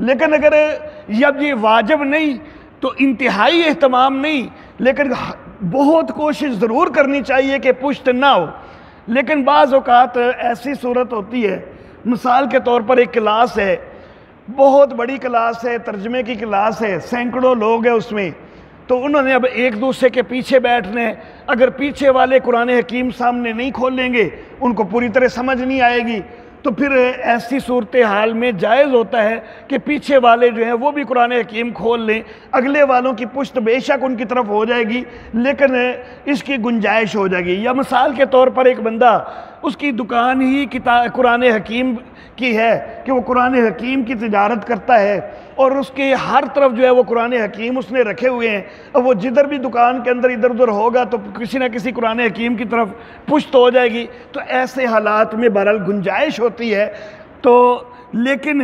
لیکن اگر جب یہ واجب نہیں تو انتہائی اہتمام نہیں، لیکن بہت کوشش ضرور کرنی چاہیے کہ پشت نہ ہو۔ لیکن بعض اوقات ایسی صورت ہوتی ہے، مثال کے طور پر ایک کلاس ہے، بہت بڑی کلاس ہے، ترجمے کی کلاس ہے، سینکڑوں لوگ ہیں اس میں، تو انہوں نے اب ایک دوسرے کے پیچھے بیٹھنے ہیں۔ اگر پیچھے والے قرآن حکیم سامنے نہیں کھولیں گے ان کو پوری طرح سمجھ نہیں آئے گی، تو پھر ایسی صورتحال میں جائز ہوتا ہے کہ پیچھے والے جو ہیں وہ بھی قرآن حکیم کھول لیں، اگلے والوں کی پشت بے شک ان کی طرف ہو جائے گی لیکن اس کی گنجائش ہو جائے گی۔ یا مثال کے طور پر ایک بندہ، اس کی دکان ہی قرآن حکیم کی ہے کہ وہ قرآن حکیم کی تجارت کرتا ہے، اور اس کے ہر طرف جو ہے وہ قرآن حکیم اس نے رکھے ہوئے ہیں، اور وہ جدھر بھی دکان کے اندر ادھر ادھر ہوگا تو کسی نہ کسی قرآن حکیم کی طرف پشت ہو جائے گی۔ تو ایسے حالات میں بہرحال گنجائش ہوتی ہے، تو لیکن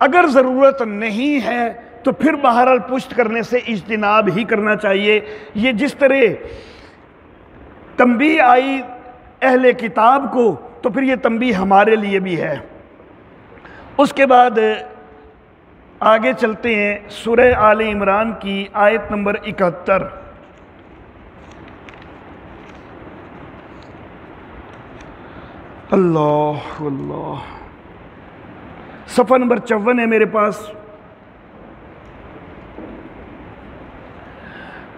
اگر ضرورت نہیں ہے تو پھر بہرحال پشت کرنے سے اجتناب ہی کرنا چاہیے۔ یہ جس طرح تنبیہ آئی اہل کتاب کو تو پھر یہ تنبیہ ہمارے لیے بھی ہے۔ اس کے بعد آگے چلتے ہیں سورہ آل عمران کی آیت نمبر 71۔ اللہ اللہ، صفحہ نمبر 54 ہے میرے پاس،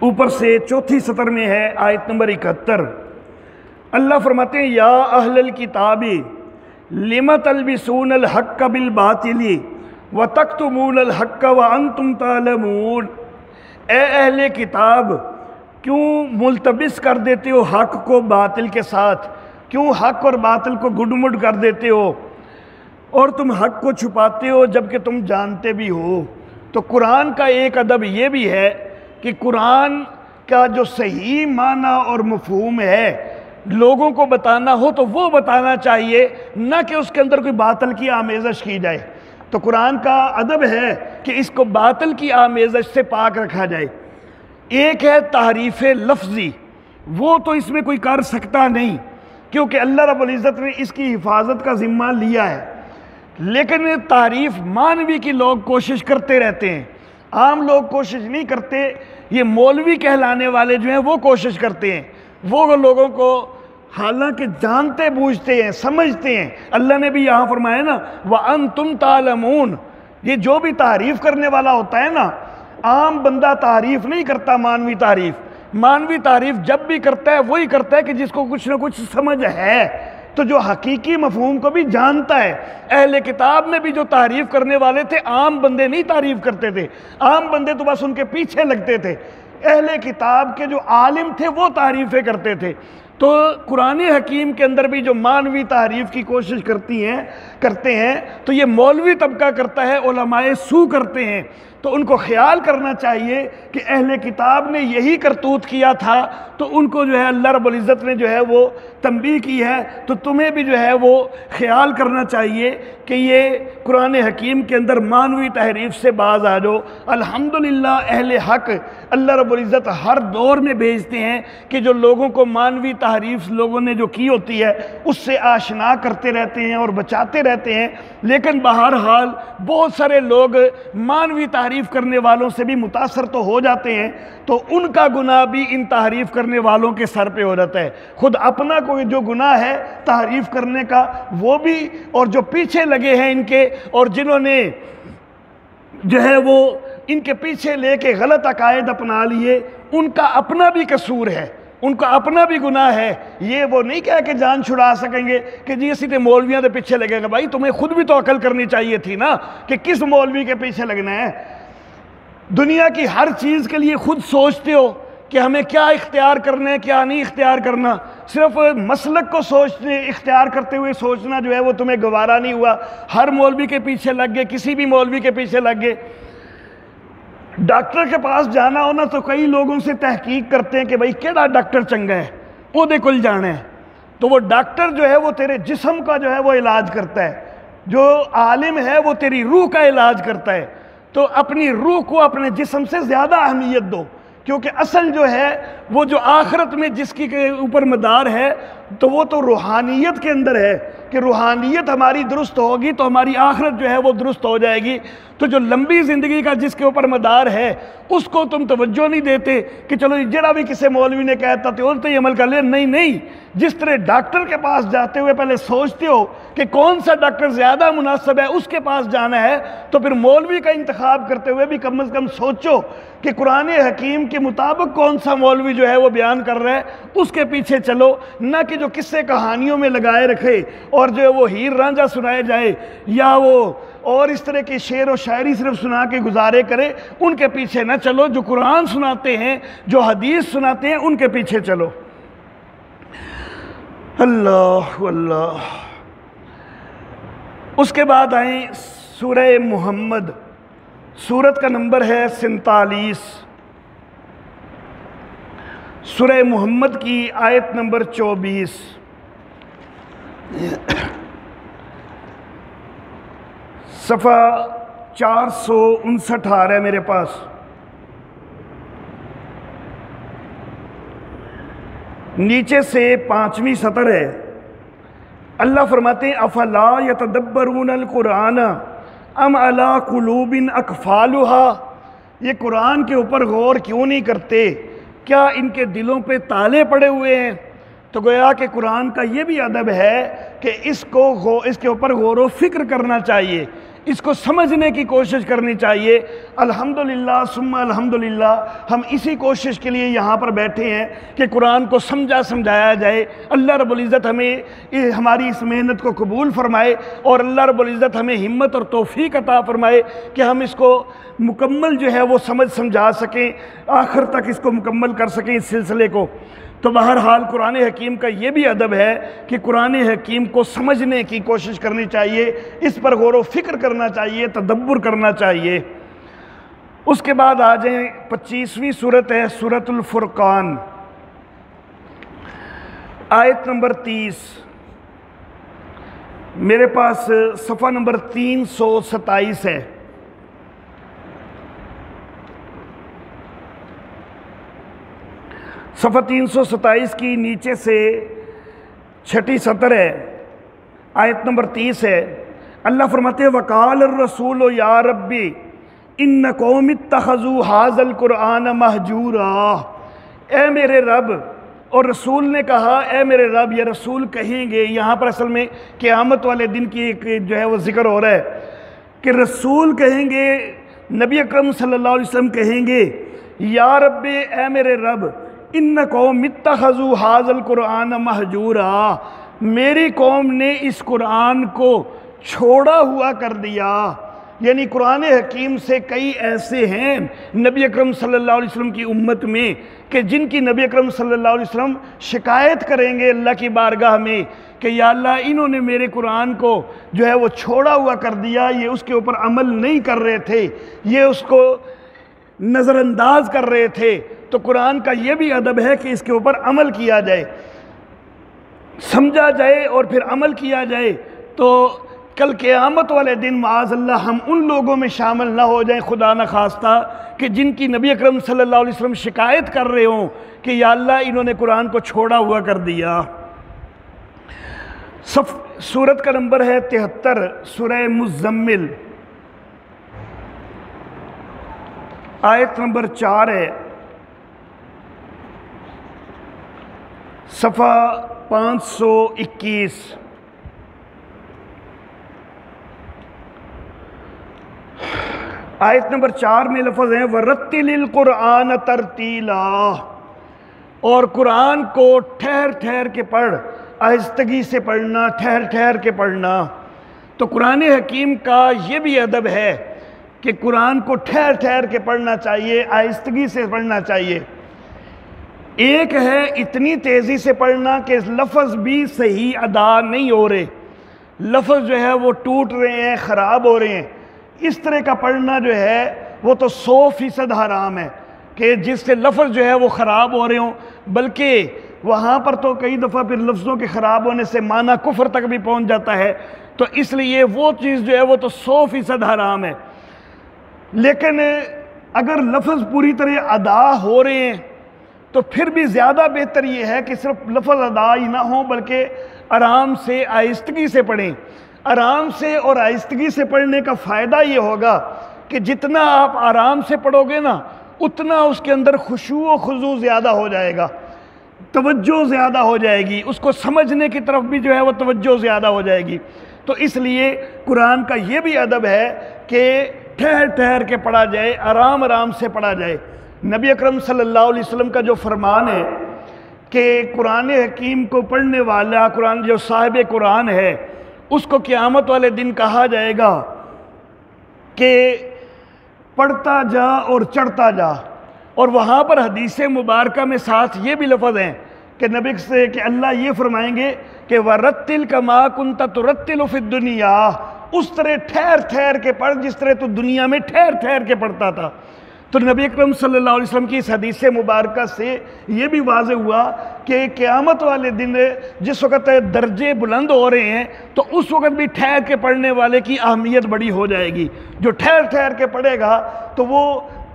اوپر سے چوتھی سطر میں ہے آیت نمبر 71۔ اللہ فرماتے ہیں یا اہل الکتاب لم تلبسون الحق بالباطل وتکتمون الحق وانتم تعلمون، اے اہل کتاب کیوں ملتبس کر دیتے ہو حق کو باطل کے ساتھ، کیوں حق اور باطل کو گڈ کر دیتے ہو، اور تم حق کو چھپاتے ہو جبکہ تم جانتے بھی ہو۔ تو قرآن کا ایک ادب یہ بھی ہے کہ قرآن کا جو صحیح معنی اور مفہوم ہے لوگوں کو بتانا ہو تو وہ بتانا چاہیے، نہ کہ اس کے اندر کوئی باطل کی آمیزش کی جائے۔ تو قرآن کا ادب ہے کہ اس کو باطل کی آمیزش سے پاک رکھا جائے۔ ایک ہے تحریف لفظی، وہ تو اس میں کوئی کر سکتا نہیں کیونکہ اللہ رب العزت نے اس کی حفاظت کا ذمہ لیا ہے، لیکن تحریف معنوی کی لوگ کوشش کرتے رہتے ہیں، عام لوگ کوشش نہیں کرتے، یہ مولوی کہلانے والے جو ہیں وہ کوشش کرتے ہیں، وہ لوگوں کو حالانکہ جانتے بوجھتے ہیں، سمجھتے ہیں۔ اللہ نے بھی یہاں فرمایا نا وَأَنْتُمْ تَعْلَمُونَ، یہ جو بھی تعریف کرنے والا ہوتا ہے نا، عام بندہ تعریف نہیں کرتا، مانوی تعریف جب بھی کرتا ہے وہی کرتا ہے کہ جس کو کچھ نہ کچھ سمجھ ہے، تو جو حقیقی مفہوم کو بھی جانتا ہے۔ اہل کتاب میں بھی جو تعریف کرنے والے تھے عام بندے نہیں تعریف کرتے تھے، عام بندے تو بس ان کے پیچھے لگتے تھے، اہل کتاب کے جو عالم تھے وہ تعریفیں کرتے تھے۔ تو قرآن حکیم کے اندر بھی جو معنوی تعریف کی کوشش کرتے ہیں تو یہ مولوی طبقہ کرتا ہے، علماء سو کرتے ہیں۔ تو ان کو خیال کرنا چاہیے کہ اہل کتاب نے یہی کرتوت کیا تھا تو ان کو جو ہے اللہ رب العزت نے جو ہے وہ تنبیہ کی ہے، تو تمہیں بھی جو ہے وہ خیال کرنا چاہیے کہ یہ قرآن حکیم کے اندر معنوی تحریف سے باز آ جاؤ۔ الحمدللہ اہل حق اللہ رب العزت ہر دور میں بھیجتے ہیں کہ جو لوگوں کو مانوی تحریف لوگوں نے جو کی ہوتی ہے اس سے آشنا کرتے رہتے ہیں اور بچاتے رہتے ہیں، لیکن بہرحال بہت سارے لوگ مانوی تحریف کرنے والوں سے بھی متاثر تو ہو جاتے ہیں، تو ان کا گناہ بھی ان تحریف کرنے والوں کے سر پہ ہو جاتا ہے۔ خود اپنا کوئی جو گناہ ہے تحریف کرنے کا وہ بھی، اور جو پیچھے لگے ہیں ان کے اور جنہوں نے جو ہے وہ ان کے پیچھے لے کے غلط عقائد اپنا لیے، ان کا اپنا بھی قصور ہے، ان کا اپنا بھی گناہ ہے۔ یہ وہ نہیں کہہ کہ جان چھڑا سکیں گے کہ جی اسی تے مولویاں دے پیچھے لگے گا۔ بھائی تمہیں خود بھی تو عقل کرنی چاہیے تھی نا کہ کس مولوی کے پیچھے لگنا ہے۔ دنیا کی ہر چیز کے لیے خود سوچتے ہو کہ ہمیں کیا اختیار کرنا ہے کیا نہیں اختیار کرنا، صرف مسلک کو سوچنے اختیار کرتے ہوئے سوچنا جو ہے وہ تمہیں گوارا نہیں ہوا، ہر مولوی کے پیچھے لگ گئے، کسی بھی مولوی کے پیچھے لگ گئے۔ ڈاکٹر کے پاس جانا ہونا تو کئی لوگوں سے تحقیق کرتے ہیں کہ بھائی کیڑا ڈاکٹر چنگا ہے، وہ دے کل جانا ہے، تو وہ ڈاکٹر جو ہے وہ تیرے جسم کا جو ہے وہ علاج کرتا ہے، جو عالم ہے وہ تیری روح کا علاج کرتا ہے۔ تو اپنی روح کو اپنے جسم سے زیادہ اہمیت دو، کیونکہ اصل جو ہے وہ جو آخرت میں جس کی کے اوپر مدار ہے تو وہ تو روحانیت کے اندر ہے کہ روحانیت ہماری درست ہوگی تو ہماری آخرت جو ہے وہ درست ہو جائے گی۔ تو جو لمبی زندگی کا جس کے اوپر مدار ہے اس کو تم توجہ نہیں دیتے کہ چلو جڑا بھی کسی مولوی نے کہتا تو اس پہ عمل کر لیا، نہیں، جس طرح ڈاکٹر کے پاس جاتے ہوئے پہلے سوچتے ہو کہ کون سا ڈاکٹر زیادہ مناسب ہے اس کے پاس جانا ہے، تو پھر مولوی کا انتخاب کرتے ہوئے بھی کم از کم سوچو کہ قرآن حکیم کے مطابق کون سا مولوی جو ہے وہ بیان کر رہا ہے اس کے پیچھے چلو، نہ کہ جو قصے کہانیوں میں لگائے رکھے اور جو ہے وہ ہیر رانجھا سنائے جائے یا وہ اور اس طرح کی شعر و شاعری صرف سنا کے گزارے کرے، ان کے پیچھے نہ چلو۔ جو قرآن سناتے ہیں جو حدیث سناتے ہیں ان کے پیچھے چلو۔ اللہ اللہ۔ اس کے بعد آئیں سورہ محمد، سورت کا نمبر ہے 47، سورہ محمد کی آیت نمبر 24۔ صفحہ 459 آ رہا ہے میرے پاس۔ نیچے سے 5ویں سطر ہے۔ اللہ فرماتے ہیں افلا یتدبرون القرآن ام علی قلوب اقفالها، یہ قرآن کے اوپر غور کیوں نہیں کرتے، کیا ان کے دلوں پہ تالے پڑے ہوئے ہیں؟ تو گویا کہ قرآن کا یہ بھی ادب ہے کہ اس کے اوپر غور و فکر کرنا چاہیے، اس کو سمجھنے کی کوشش کرنی چاہیے۔ الحمدللہ ثم الحمدللہ ہم اسی کوشش کے لیے یہاں پر بیٹھے ہیں کہ قرآن کو سمجھایا جائے۔ اللہ رب العزت ہمیں ہماری اس محنت کو قبول فرمائے اور اللہ رب العزت ہمیں ہمت اور توفیق عطا فرمائے کہ ہم اس کو مکمل جو ہے وہ سمجھا سکیں، آخر تک اس کو مکمل کر سکیں اس سلسلے کو۔ تو بہرحال قرآن حکیم کا یہ بھی ادب ہے کہ قرآن حکیم کو سمجھنے کی کوشش کرنی چاہیے، اس پر غور و فکر کرنا چاہیے، تدبر کرنا چاہیے۔ اس کے بعد آ جائیں 25ویں سورت ہے سورۃ الفرقان، آیت نمبر 30، میرے پاس صفحہ نمبر 327 ہے۔ صفحہ 327 کی نیچے سے 6 سطر ہے، آیت نمبر 30 ہے۔ اللہ فرماتے ہیں وَقَالَ الرَّسُولُ يَا رَبِّ إِنَّ قَوْمِ اتَّخَذُوا هَذَا الْقُرْآنَ مَهْجُورًا، اے میرے رب، اور رسول نے کہا اے میرے رب، یہ رسول کہیں گے، یہاں پر اصل میں قیامت والے دن کی ایک جو ہے وہ ذکر ہو رہا ہے کہ رسول کہیں گے، نبی اکرم صلی اللہ علیہ وسلم کہیں گے یا رب، اے میرے رب، ان قوم اتخذوا ھذا القرآن مہجورا، میری قوم نے اس قرآن کو چھوڑا ہوا کر دیا۔ یعنی قرآن حکیم سے کئی ایسے ہیں نبی اکرم صلی اللہ علیہ وسلم کی امت میں کہ جن کی نبی اکرم صلی اللہ علیہ وسلم شکایت کریں گے اللہ کی بارگاہ میں کہ یا اللہ انہوں نے میرے قرآن کو جو ہے وہ چھوڑا ہوا کر دیا، یہ اس کے اوپر عمل نہیں کر رہے تھے، یہ اس کو نظر انداز کر رہے تھے۔ تو قرآن کا یہ بھی ادب ہے کہ اس کے اوپر عمل کیا جائے، سمجھا جائے اور پھر عمل کیا جائے۔ تو کل قیامت والے دن معاذ اللہ ہم ان لوگوں میں شامل نہ ہو جائیں خدا نہ خواستہ کہ جن کی نبی اکرم صلی اللہ علیہ وسلم شکایت کر رہے ہوں کہ یا اللہ انہوں نے قرآن کو چھوڑا ہوا کر دیا۔ سورت کا نمبر ہے 73، سورہ مزمل، آیت نمبر 4 ہے، صفحہ 521۔ آیت نمبر 4 میں لفظ ہیں وَرَتِّلِ الْقُرْآنَ تَرْتِيلًا، اور قرآن کو ٹھہر ٹھہر کے پڑھ، آہستگی سے پڑھنا، ٹھہر ٹھہر کے پڑھنا۔ تو قرآن حکیم کا یہ بھی ادب ہے کہ قرآن کو ٹھہر ٹھہر کے پڑھنا چاہیے، آہستگی سے پڑھنا چاہیے۔ ایک ہے اتنی تیزی سے پڑھنا کہ لفظ بھی صحیح ادا نہیں ہو رہے، لفظ جو ہے وہ ٹوٹ رہے ہیں، خراب ہو رہے ہیں۔ اس طرح کا پڑھنا جو ہے وہ تو 100% حرام ہے کہ جس سے لفظ جو ہے وہ خراب ہو رہے ہوں، بلکہ وہاں پر تو کئی دفعہ پھر لفظوں کے خراب ہونے سے معنی کفر تک بھی پہنچ جاتا ہے، تو اس لیے وہ چیز جو ہے وہ تو 100% حرام ہے۔ لیکن اگر لفظ پوری طرح ادا ہو رہے ہیں تو پھر بھی زیادہ بہتر یہ ہے کہ صرف لفظ ادا ہی نہ ہوں بلکہ آرام سے آہستگی سے پڑھیں۔ آرام سے اور آہستگی سے پڑھنے کا فائدہ یہ ہوگا کہ جتنا آپ آرام سے پڑھو گے نا اتنا اس کے اندر خشوع و خضوع زیادہ ہو جائے گا، توجہ زیادہ ہو جائے گی، اس کو سمجھنے کی طرف بھی جو ہے وہ توجہ زیادہ ہو جائے گی۔ تو اس لیے قرآن کا یہ بھی ادب ہے کہ ٹھہر ٹھہر کے پڑھا جائے، آرام آرام سے پڑھا جائے۔ نبی اکرم صلی اللہ علیہ وسلم کا جو فرمان ہے کہ قرآن حکیم کو پڑھنے والا، قرآن جو صاحب قرآن ہے، اس کو قیامت والے دن کہا جائے گا کہ پڑھتا جا اور چڑھتا جا۔ اور وہاں پر حدیث مبارکہ میں ساتھ یہ بھی لفظ ہیں کہ نبی سے کہ اللہ یہ فرمائیں گے کہ وَرَتِّلْ كَمَا كُنْتَ تُرَتِّلُ فِي الدُّنْيَا، اس طرح ٹھہر ٹھہر کے پڑھ جس طرح تو دنیا میں ٹھہر ٹھہر کے پڑھتا تھا۔ تو نبی اکرم صلی اللہ علیہ وسلم کی اس حدیث مبارکہ سے یہ بھی واضح ہوا کہ قیامت والے دن جس وقت درجے بلند ہو رہے ہیں تو اس وقت بھی ٹھہر کے پڑھنے والے کی اہمیت بڑی ہو جائے گی۔ جو ٹھہر ٹھہر کے پڑھے گا تو وہ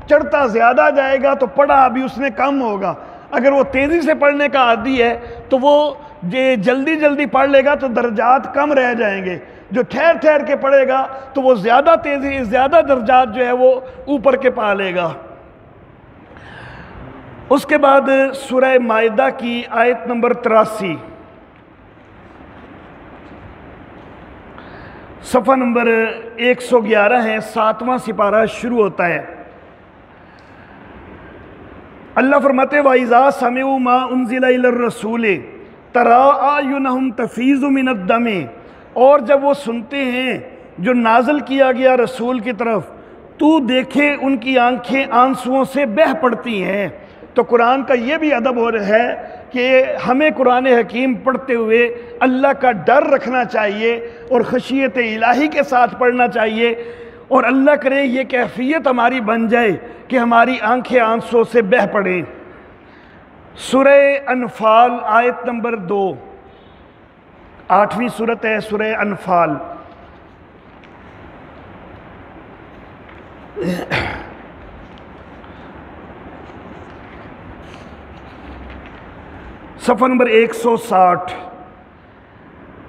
چڑھتا زیادہ جائے گا تو پڑھا بھی اس نے کم ہوگا۔ اگر وہ تیزی سے پڑھنے کا عادی ہے تو وہ جلدی جلدی پڑھ لے گا تو درجات کم رہ جائیں گے۔ جو ٹھہر ٹھہر کے پڑھے گا تو وہ زیادہ تیزی، زیادہ درجات جو ہے وہ اوپر کے پا لے گا۔ اس کے بعد سورہ مائدہ کی آیت نمبر 83، صفحہ نمبر 111 ہے، 7واں سپارہ شروع ہوتا ہے۔ اللہ فرماتے وَإِذَا سَمِعُوا مَا أُنزِلَ إِلَى الرَّسُولِ تَرَىٰ أَعْيُنَهُمْ تَفِيضُ مِنَ الدَّمِ، اور جب وہ سنتے ہیں جو نازل کیا گیا رسول کی طرف تو دیکھے ان کی آنکھیں آنسوؤں سے بہہ پڑتی ہیں۔ تو قرآن کا یہ بھی ادب ہو رہا ہے کہ ہمیں قرآن حکیم پڑھتے ہوئے اللہ کا ڈر رکھنا چاہیے اور خشیت الہی کے ساتھ پڑھنا چاہیے، اور اللہ کرے یہ کیفیت ہماری بن جائے کہ ہماری آنکھیں آنسوں سے بہہ پڑیں۔ سورہ انفال آیت نمبر 2، 8ویں سورت ہے سورہ انفال۔ صفحہ نمبر 160،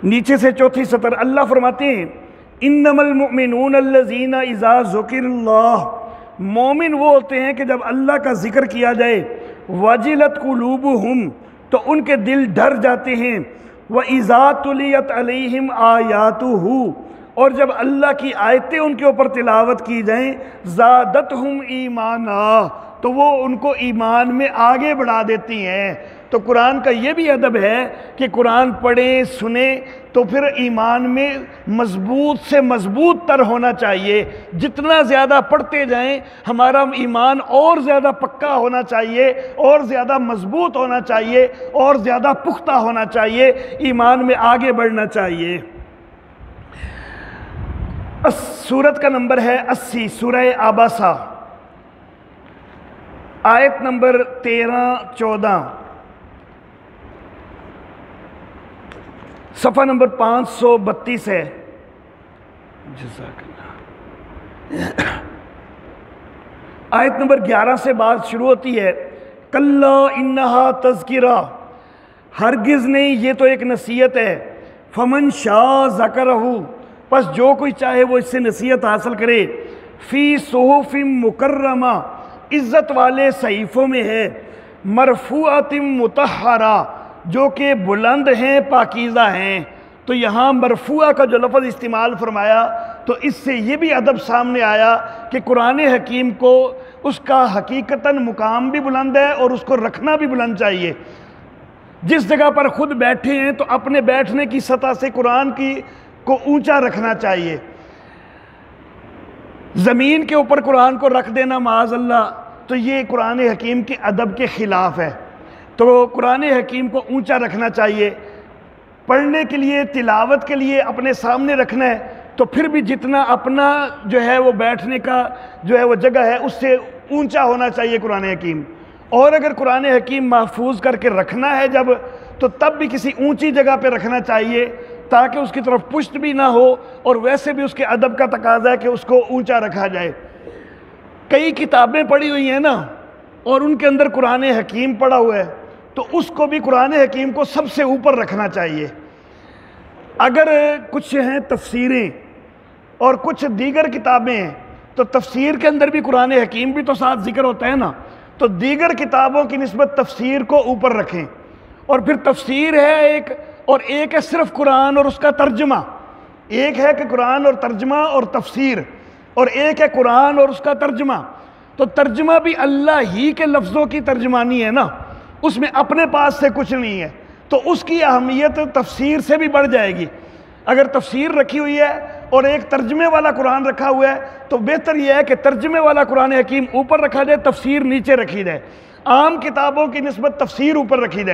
نیچے سے چوتھی سطر۔ اللہ فرماتے ہیں انما المؤمنون الذین اذا ذکر اللہ، مومن وہ ہوتے ہیں کہ جب اللہ کا ذکر کیا جائے وجلت قلوبہم، تو ان کے دل ڈر جاتے ہیں، وَإِذَا تُلِيَتْ عَلَيْهِمْ آيَاتُهُ، اور جب اللہ کی آیتیں ان کے اوپر تلاوت کی جائیں زَادَتْهُمْ ایمانا، تو وہ ان کو ایمان میں آگے بڑھا دیتی ہیں۔ تو قرآن کا یہ بھی ادب ہے کہ قرآن پڑھیں سنیں تو پھر ایمان میں مضبوط سے مضبوط تر ہونا چاہیے۔ جتنا زیادہ پڑھتے جائیں ہمارا ایمان اور زیادہ پکا ہونا چاہیے، اور زیادہ مضبوط ہونا چاہیے، اور زیادہ پختہ ہونا چاہیے، ایمان میں آگے بڑھنا چاہیے۔ سورت کا نمبر ہے 80، سورہ عباسہ، آیت نمبر 13-14، صفحہ نمبر 532 ہے۔ جزاک اللہ۔ آیت نمبر 11 سے بات شروع ہوتی ہے، کلا انہا تذکرہ، ہرگز نہیں، یہ تو ایک نصیحت ہے، فمن شاء ذکرہ، پس جو کوئی چاہے وہ اس سے نصیحت حاصل کرے، فی صحف مکرمہ، عزت والے صحیفوں میں ہے، مرفوعۃ مطہرہ، جو کہ بلند ہیں، پاکیزہ ہیں۔ تو یہاں مرفوعہ کا جو لفظ استعمال فرمایا تو اس سے یہ بھی ادب سامنے آیا کہ قرآن حکیم کو اس کا حقیقتاً مقام بھی بلند ہے اور اس کو رکھنا بھی بلند چاہیے۔ جس جگہ پر خود بیٹھے ہیں تو اپنے بیٹھنے کی سطح سے قرآن کو اونچا رکھنا چاہیے۔ زمین کے اوپر قرآن کو رکھ دینا معاذ اللہ تو یہ قرآن حکیم کے ادب کے خلاف ہے۔ تو قرآن حکیم کو اونچا رکھنا چاہیے، پڑھنے کے لیے، تلاوت کے لیے اپنے سامنے رکھنا ہے تو پھر بھی جتنا اپنا جو ہے وہ بیٹھنے کا جو ہے وہ جگہ ہے اس سے اونچا ہونا چاہیے قرآن حکیم۔ اور اگر قرآن حکیم محفوظ کر کے رکھنا ہے جب، تو تب بھی کسی اونچی جگہ پہ رکھنا چاہیے تاکہ اس کی طرف پشت بھی نہ ہو، اور ویسے بھی اس کے ادب کا تقاضا ہے کہ اس کو اونچا رکھا جائے۔ کئی کتابیں پڑھی ہوئی ہیں نا، اور ان کے اندر قرآن حکیم پڑھا ہوا ہے تو اس کو بھی قرآن حکیم کو سب سے اوپر رکھنا چاہیے۔ اگر کچھ ہیں تفسیریں اور کچھ دیگر کتابیں ہیں تو تفسیر کے اندر بھی قرآن حکیم بھی تو ساتھ ذکر ہوتا ہے نا، تو دیگر کتابوں کی نسبت تفسیر کو اوپر رکھیں۔ اور پھر تفسیر ہے ایک، اور ایک ہے صرف قرآن اور اس کا ترجمہ۔ ایک ہے کہ قرآن اور ترجمہ اور تفسیر، اور ایک ہے قرآن اور اس کا ترجمہ۔ تو ترجمہ بھی اللہ ہی کے لفظوں کی ترجمانی ہے نا، اس میں اپنے پاس سے کچھ نہیں ہے، تو اس کی اہمیت تفسیر سے بھی بڑھ جائے گی۔ اگر تفسیر رکھی ہوئی ہے اور ایک ترجمے والا قرآن رکھا ہوا ہے تو بہتر یہ ہے کہ ترجمے والا قرآن حکیم اوپر رکھا جائے، تفسیر نیچے رکھی جائے، عام کتابوں کی نسبت تفسیر اوپر رکھی جائے۔